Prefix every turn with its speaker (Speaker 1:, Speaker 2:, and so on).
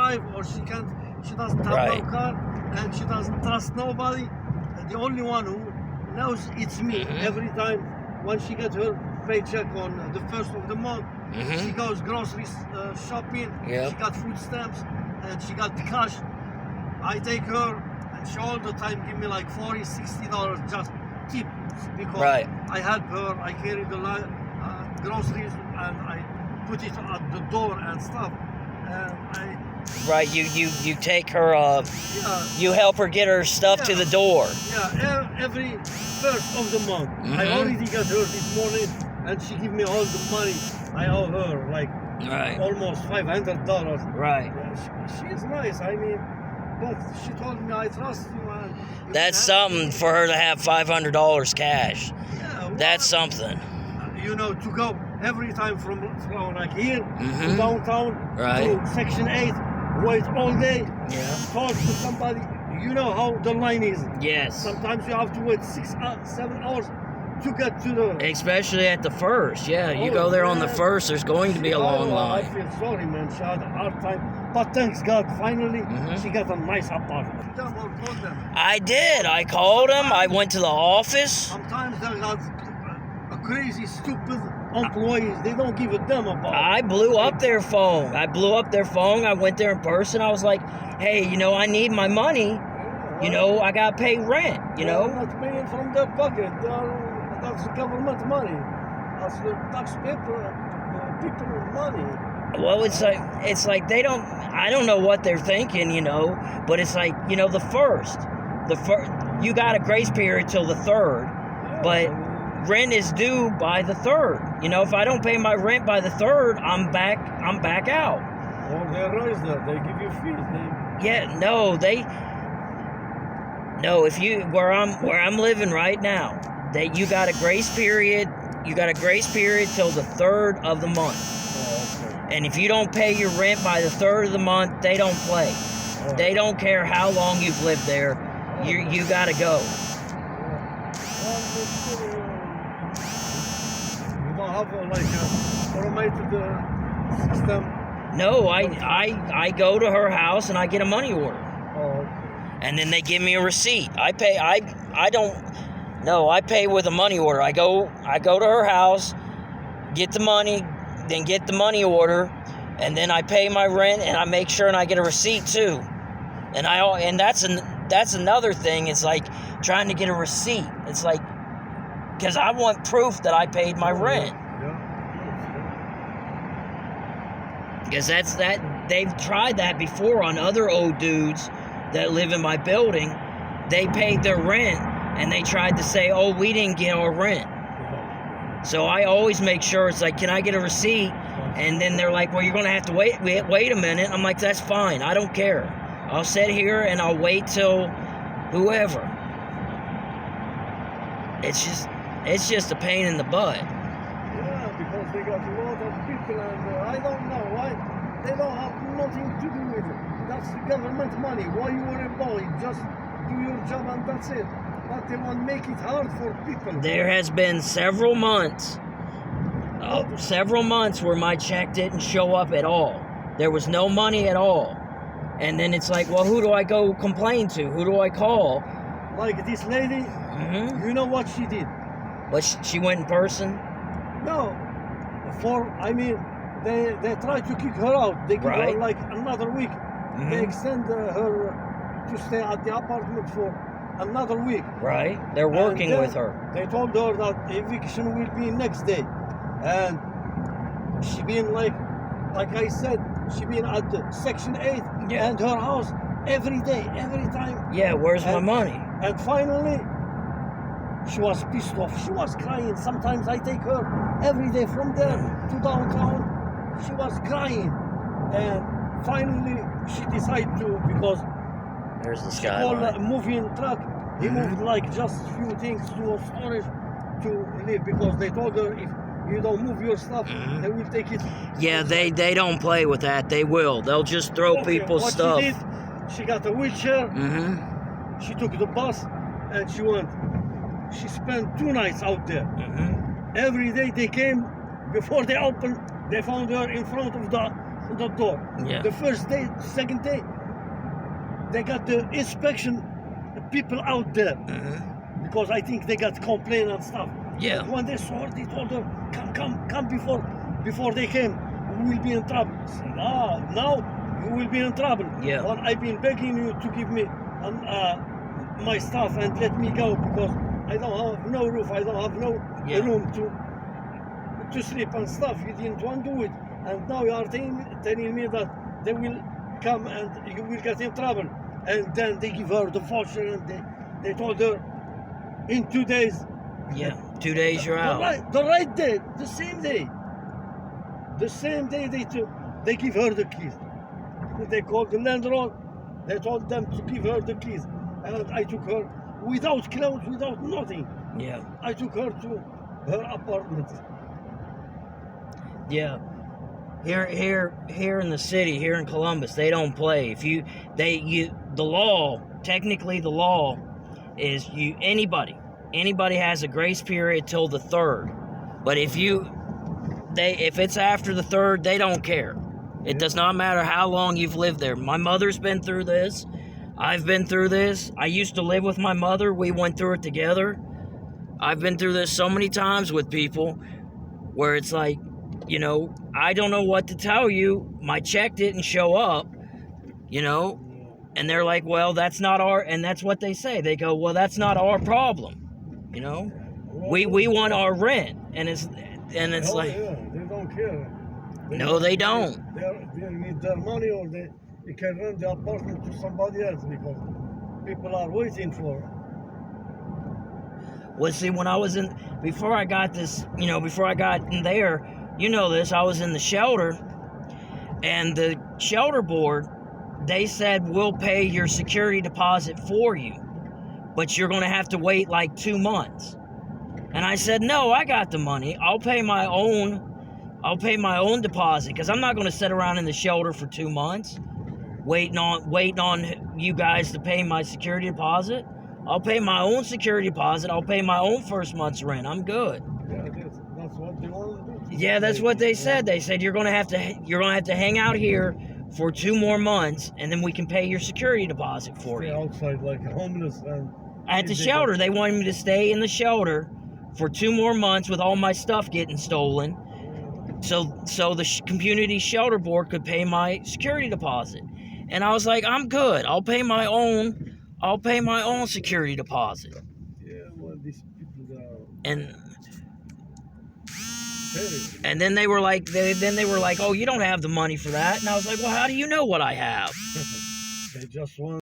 Speaker 1: drive, or she doesn't have no car, and she doesn't trust nobody. And the only one who knows it's me. Every time when she gets her paycheck on the 1st of the month, she goes grocery shopping. She got food stamps, and she got the cash. I take her, and she all the time give me like $40, $60 just tip, because I help her. I carry the groceries, and I put it at the door and stuff. And
Speaker 2: you take her, you help her get her stuff to the door.
Speaker 1: Yeah, every 1st of the month. I already got her this morning, and she give me all the money I owe her, like almost $500.
Speaker 2: Right.
Speaker 1: She's nice, I mean, but she told me, I trust you. And
Speaker 2: that's something for her to have $500 cash.
Speaker 1: Yeah, well,
Speaker 2: that's something.
Speaker 1: You know, to go every time from like here to downtown to Section 8, wait all day, talk to somebody. You know how the line is.
Speaker 2: Yes.
Speaker 1: Sometimes you have to wait 6, 7 hours to get to the...
Speaker 2: Especially at the first, you go there on the first, there's going to be a long line.
Speaker 1: I feel sorry, man. She had a hard time. But thanks God, finally, she got a nice apartment.
Speaker 2: I did. I called them. I went to the office.
Speaker 1: Sometimes they got crazy, stupid employees. They don't give a damn about it.
Speaker 2: I blew up their phone. I went there in person. I was like, hey, you know, I need my money. You know, I got to pay rent, you know.
Speaker 1: They're not paying from their pocket. That's government money. That's the taxpayer people money.
Speaker 2: Well, it's like they don't, I don't know what they're thinking, you know, but it's like, you know, the first, you got a grace period till the 3rd, but rent is due by the 3rd. You know, if I don't pay my rent by the 3rd, I'm back out.
Speaker 1: Well, they raise that. They give you fees.
Speaker 2: If you where I'm living right now, you got a grace period. You got a grace period till the 3rd of the month. And if you don't pay your rent by the 3rd of the month, they don't play. They don't care how long you've lived there. You got to go.
Speaker 1: You don't have like a automated system?
Speaker 2: No, I go to her house and I get a money order. And then they give me a receipt. I pay. I pay with a money order. I go to her house, get the money, then get the money order, and then I pay my rent, and I make sure and I get a receipt too. And that's another thing. It's like trying to get a receipt. It's like, because I want proof that I paid my rent. Because they've tried that before on other old dudes that live in my building. They paid their rent, and they tried to say, oh, we didn't get our rent. So I always make sure, it's like, can I get a receipt? And then they're like, well, you're going to have to wait a minute. I'm like, that's fine. I don't care. I'll sit here and I'll wait till whoever. It's just a pain in the butt.
Speaker 1: Yeah, because they got a lot of people, and I don't know why. They don't have nothing to do with it. That's the government money. Why you worry about it? Just do your job and that's it. But they want to make it hard for people.
Speaker 2: There has been several months where my check didn't show up at all. There was no money at all. And then it's like, well, who do I go complain to? Who do I call?
Speaker 1: Like this lady, you know what she did?
Speaker 2: But she went in person?
Speaker 1: No. They tried to kick her out. They give her like another week. They extend her to stay at the apartment for another week.
Speaker 2: Right. They're working with her.
Speaker 1: They told her that eviction will be next day. And she been like I said, she been at the Section 8 and her house every day, every time.
Speaker 2: Yeah, where's my money?
Speaker 1: And finally, she was pissed off. She was crying. Sometimes I take her every day from there to downtown. She was crying. And finally, she decided to, because
Speaker 2: there's the skyline.
Speaker 1: All moving truck, he moved like just a few things to a storage to leave, because they told her if you don't move your stuff, they will take it.
Speaker 2: Yeah, they don't play with that. They will. They'll just throw people's stuff.
Speaker 1: She did, she got a wheelchair. She took the bus and she went. She spent 2 nights out there. Every day they came, before they opened, they found her in front of the the door.
Speaker 2: Yeah.
Speaker 1: The first day, second day, they got the inspection people out there because I think they got complaint and stuff.
Speaker 2: Yeah.
Speaker 1: When they saw her, they told her, come before they came. We will be in trouble. I said, now you will be in trouble.
Speaker 2: Yeah.
Speaker 1: When I've been begging you to give me my stuff and let me go because I don't have no roof, I don't have no room to sleep and stuff. You didn't want to do it, and now you are telling me that they will come and you will get in trouble. And then they give her the voucher and they told her in 2 days.
Speaker 2: Yeah, 2 days you're out.
Speaker 1: The right day, the same day. The same day they give her the keys. They called the landlord. They told them to give her the keys, and I took her without clothes, without nothing.
Speaker 2: Yeah.
Speaker 1: I took her to her apartment.
Speaker 2: Yeah. Here in the city, here in Columbus, they don't play. The law, technically the law is anybody has a grace period till the 3rd. But if it's after the 3rd, they don't care. It does not matter how long you've lived there. My mother's been through this. I've been through this. I used to live with my mother. We went through it together. I've been through this so many times with people where it's like, I don't know what to tell you. My check didn't show up, and they're like, well, that's not and that's what they say. They go, well, that's not our problem. We want our rent, and it's like,
Speaker 1: they don't care.
Speaker 2: They don't.
Speaker 1: They need their money, or they can rent the apartment to somebody else because people are waiting for.
Speaker 2: Well, see, before I got in there, this, I was in the shelter, and the shelter board, they said, we'll pay your security deposit for you, but you're going to have to wait like 2 months. And I said, no, I got the money. I'll pay my own deposit, because I'm not going to sit around in the shelter for 2 months waiting on you guys to pay my security deposit. I'll pay my own security deposit. I'll pay my own first month's rent. I'm good.
Speaker 1: Yeah, that's what they want to do.
Speaker 2: Yeah, that's what they said. They said you're gonna have to hang out here for 2 more months, and then we can pay your security deposit for you.
Speaker 1: Outside like homeless and
Speaker 2: at the shelter, they wanted me to stay in the shelter for 2 more months with all my stuff getting stolen, so the community shelter board could pay my security deposit. And I was like, I'm good. I'll pay my own security deposit.
Speaker 1: Yeah, well, these people are.
Speaker 2: And then they were like, oh, you don't have the money for that. And I was like, well, how do you know what I have?
Speaker 1: They just want